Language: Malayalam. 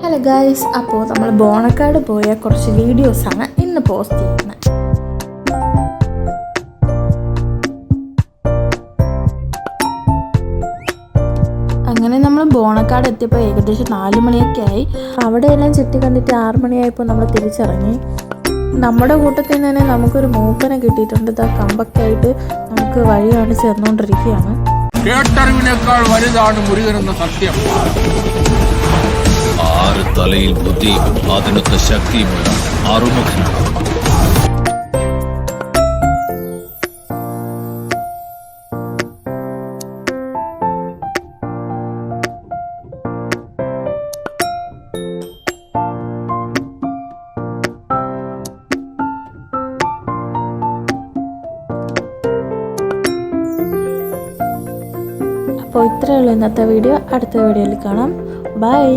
ഹലോ ഗൈസ്, അപ്പോൾ നമ്മൾ ബോണക്കാട് പോയ കുറച്ച് വീഡിയോസാണ് ഇന്ന് പോസ്റ്റ് ചെയ്യുന്നത്. അങ്ങനെ നമ്മൾ ബോണക്കാട് എത്തിയപ്പോൾ ഏകദേശം 4 മണിയൊക്കെ ആയി. അവിടെയെല്ലാം ചുറ്റി കണ്ടിട്ട് 6 മണിയായപ്പോൾ നമ്മൾ തിരിച്ചിറങ്ങി. നമ്മുടെ കൂട്ടത്തിൽ നിന്ന് തന്നെ നമുക്കൊരു മൂപ്പനെ കിട്ടിയിട്ടുണ്ട്. ഇതാ കമ്പൊക്കെ ആയിട്ട് നമുക്ക് വഴി കാണിച്ച് തന്നുകൊണ്ടിരിക്കുകയാണ്. കേട്ടറിവിനേക്കാൾ വലുതാണ് മുരുകൻ എന്ന സത്യം. 6 തലയിൽ ബുദ്ധിയും അതിനൊത്ത ശക്തിയുമുള്ള അറുമുഖനാണ്. അപ്പോൾ ഇത്രയേ ഉള്ളൂ ഇന്നത്തെ വീഡിയോ. അടുത്ത വീഡിയോയിൽ കാണാം. ബൈ.